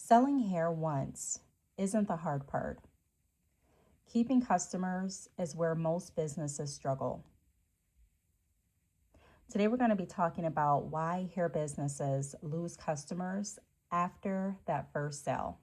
Selling hair once isn't the hard part. Keeping customers is where most businesses struggle. Today, we're going to be talking about why hair businesses lose customers after that first sale.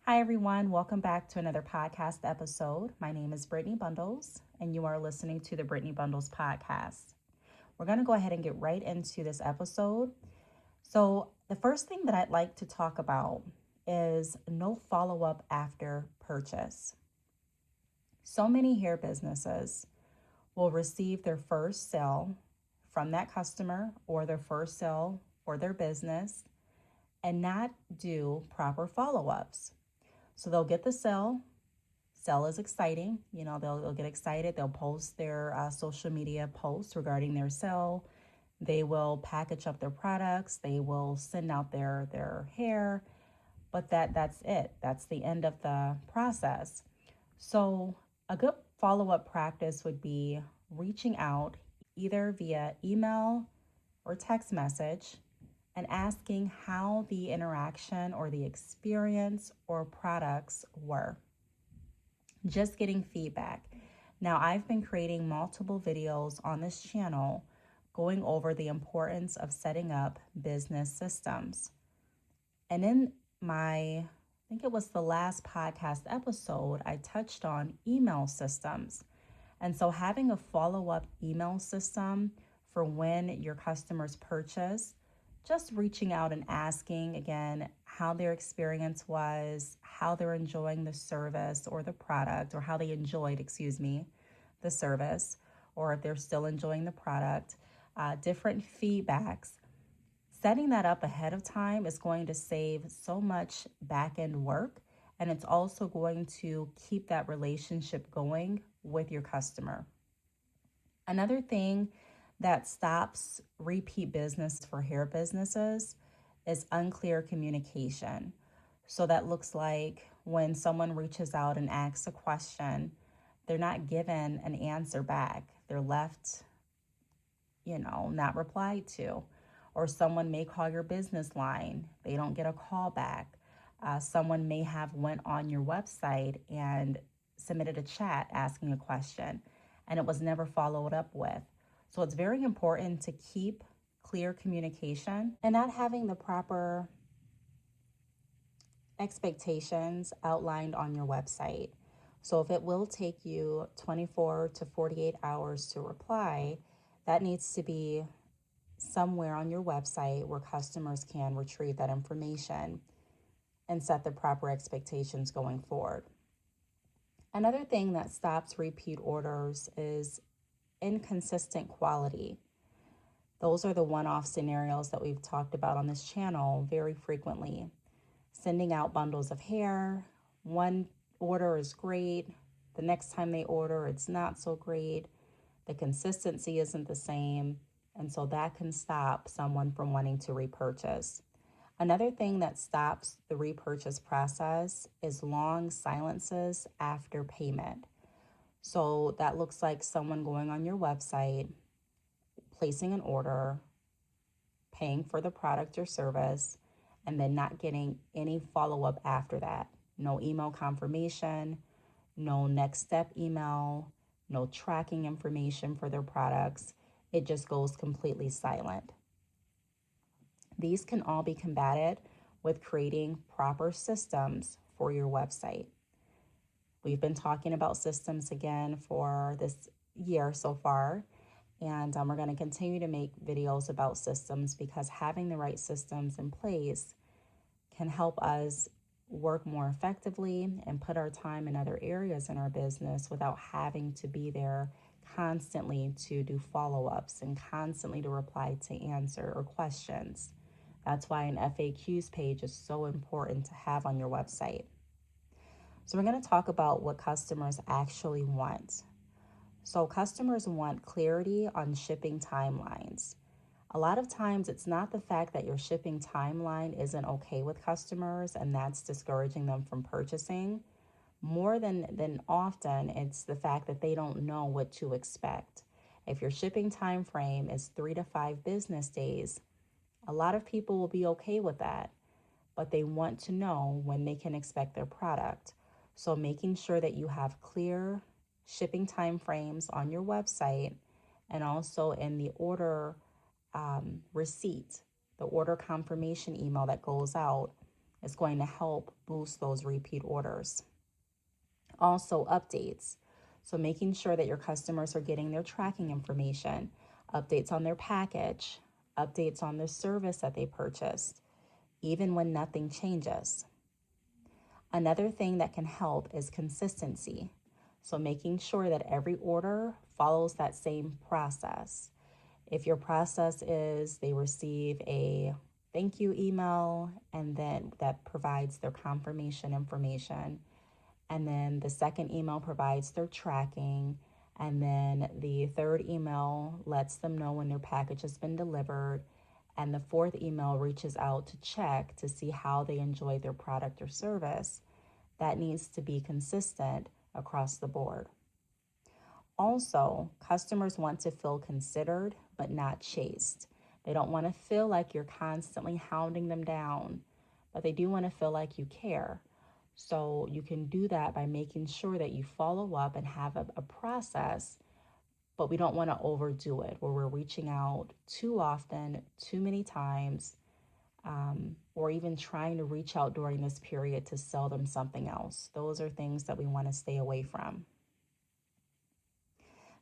Hi, everyone. Welcome back to another podcast episode. My name is Brittney Bundles, and you are listening to the Brittney Bundles podcast. We're going to go ahead and get right into this episode. So, the first thing that I'd like to talk about is no follow-up after purchase. So many hair businesses will receive their first sale from that customer or their first sale for their business and not do proper follow-ups. So they'll get the sale. Sale is exciting. They'll get excited. They'll post their social media posts regarding their sale. They will package up their products. They will send out their hair. But that's it. That's the end of the process. So a good follow-up practice would be reaching out either via email or text message and asking how the interaction or the experience or products were. Just getting feedback. Now, I've been creating multiple videos on this channel going over the importance of setting up business systems. And in I think it was the last podcast episode, I touched on email systems. And so having a follow-up email system for when your customers purchase, just reaching out and asking again how their experience was, how they're enjoying the service or the product, or how they enjoyed, the service, or if they're still enjoying the product, different feedbacks. Setting that up ahead of time is going to save so much back-end work, and it's also going to keep that relationship going with your customer. Another thing that stops repeat business for hair businesses is unclear communication. So that looks like when someone reaches out and asks a question, they're not given an answer back. They're left, not replied to. Or someone may call your business line. They don't get a call back. Someone may have went on your website and submitted a chat asking a question, and it was never followed up with. So it's very important to keep clear communication and not having the proper expectations outlined on your website. So if it will take you 24 to 48 hours to reply, that needs to be somewhere on your website where customers can retrieve that information and set the proper expectations going forward. Another thing that stops repeat orders is inconsistent quality. Those are the one-off scenarios that we've talked about on this channel very frequently. Sending out bundles of hair, one order is great, the next time they order it's not so great, the consistency isn't the same, and so that can stop someone from wanting to repurchase. Another thing that stops the repurchase process is long silences after payment. So that looks like someone going on your website, placing an order, paying for the product or service, and then not getting any follow-up after that. No email confirmation, no next step email, no tracking information for their products. It just goes completely silent. These can all be combated with creating proper systems for your website. We've been talking about systems again for this year so far, and we're going to continue to make videos about systems because having the right systems in place can help us work more effectively and put our time in other areas in our business without having to be there constantly to do follow-ups and constantly to reply to answer or questions. That's why an FAQs page is so important to have on your website. So we're going to talk about what customers actually want. So customers want clarity on shipping timelines. A lot of times it's not the fact that your shipping timeline isn't okay with customers and that's discouraging them from purchasing. More than often, it's the fact that they don't know what to expect. If your shipping time frame is 3 to 5 business days, a lot of people will be okay with that. but they want to know when they can expect their product. So making sure that you have clear shipping time frames on your website and also in the order receipt, the order confirmation email that goes out is going to help boost those repeat orders. Also, updates. So making sure that your customers are getting their tracking information, updates on their package, updates on the service that they purchased, even when nothing changes. Another thing that can help is consistency. So making sure that every order follows that same process. If your process is they receive a thank you email and then that provides their confirmation information, and then the second email provides their tracking, and then the third email lets them know when their package has been delivered, and the fourth email reaches out to check to see how they enjoy their product or service. That needs to be consistent across the board. Also, customers want to feel considered but not chased. They don't want to feel like you're constantly hounding them down, but they do want to feel like you care. So you can do that by making sure that you follow up and have a process, but we don't want to overdo it where we're reaching out too often, too many times, or even trying to reach out during this period to sell them something else. Those are things that we want to stay away from.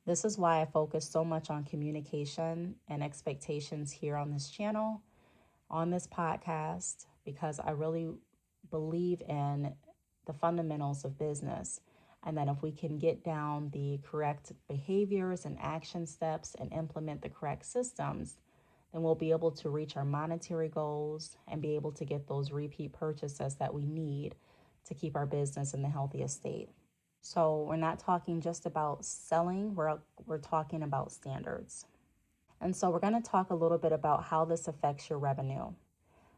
This is why I focus so much on communication and expectations here on this channel, on this podcast, because I really believe in the fundamentals of business. And then if we can get down the correct behaviors and action steps and implement the correct systems, then we'll be able to reach our monetary goals and be able to get those repeat purchases that we need to keep our business in the healthiest state. So we're not talking just about selling, we're talking about standards. And so we're going to talk a little bit about how this affects your revenue.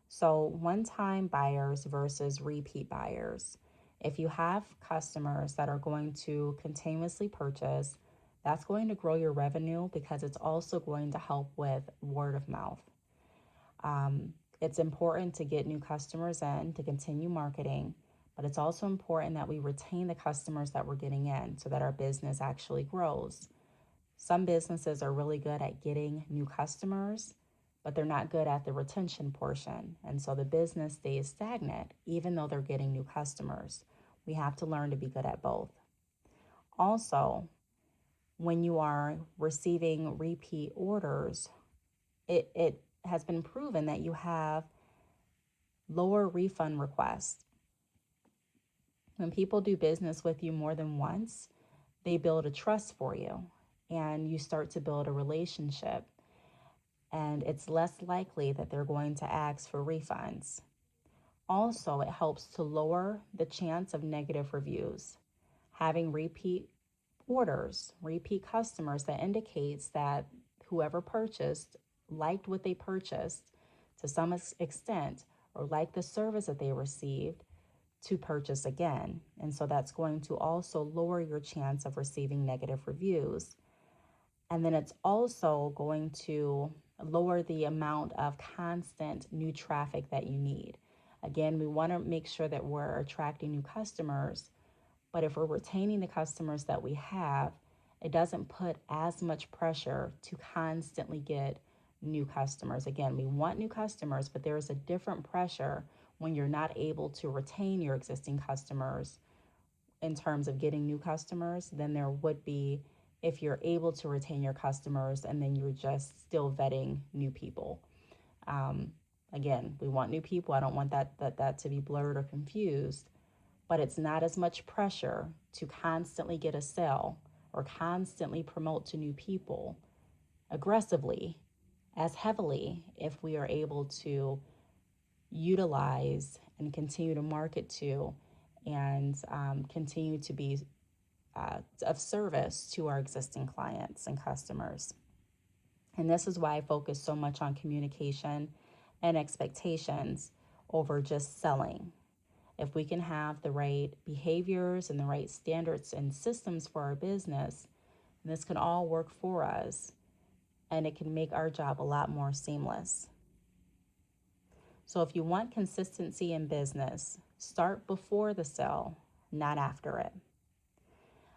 So one-time buyers versus repeat buyers. If you have customers that are going to continuously purchase, that's going to grow your revenue because it's also going to help with word of mouth. It's important to get new customers in to continue marketing, but it's also important that we retain the customers that we're getting in so that our business actually grows. Some businesses are really good at getting new customers, but they're not good at the retention portion. And so the business stays stagnant, even though they're getting new customers. We have to learn to be good at both. Also, when you are receiving repeat orders, it has been proven that you have lower refund requests. When people do business with you more than once, they build a trust for you and you start to build a relationship. And it's less likely that they're going to ask for refunds. Also, it helps to lower the chance of negative reviews. Having repeat orders, repeat customers, that indicates that whoever purchased liked what they purchased to some extent or liked the service that they received to purchase again. And so that's going to also lower your chance of receiving negative reviews. And then it's also going to lower the amount of constant new traffic that you need. Again, we want to make sure that we're attracting new customers, but if we're retaining the customers that we have, it doesn't put as much pressure to constantly get new customers. Again, we want new customers, but there is a different pressure when you're not able to retain your existing customers in terms of getting new customers than there would be if you're able to retain your customers and then you're just still vetting new people. Again, we want new people. I don't want that to be blurred or confused, but it's not as much pressure to constantly get a sale or constantly promote to new people aggressively as heavily if we are able to utilize and continue to market to and continue to be of service to our existing clients and customers. And this is why I focus so much on communication and expectations over just selling. If we can have the right behaviors and the right standards and systems for our business, this can all work for us and it can make our job a lot more seamless. So if you want consistency in business, start before the sale, not after it.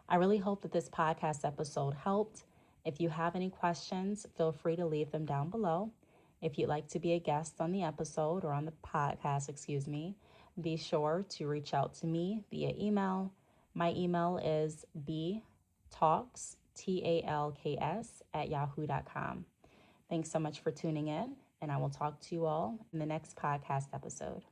I really hope that this podcast episode helped. If you have any questions, feel free to leave them down below. If you'd like to be a guest on the episode or on the podcast, be sure to reach out to me via email. My email is btalks, TALKS, @yahoo.com. Thanks so much for tuning in, and I will talk to you all in the next podcast episode.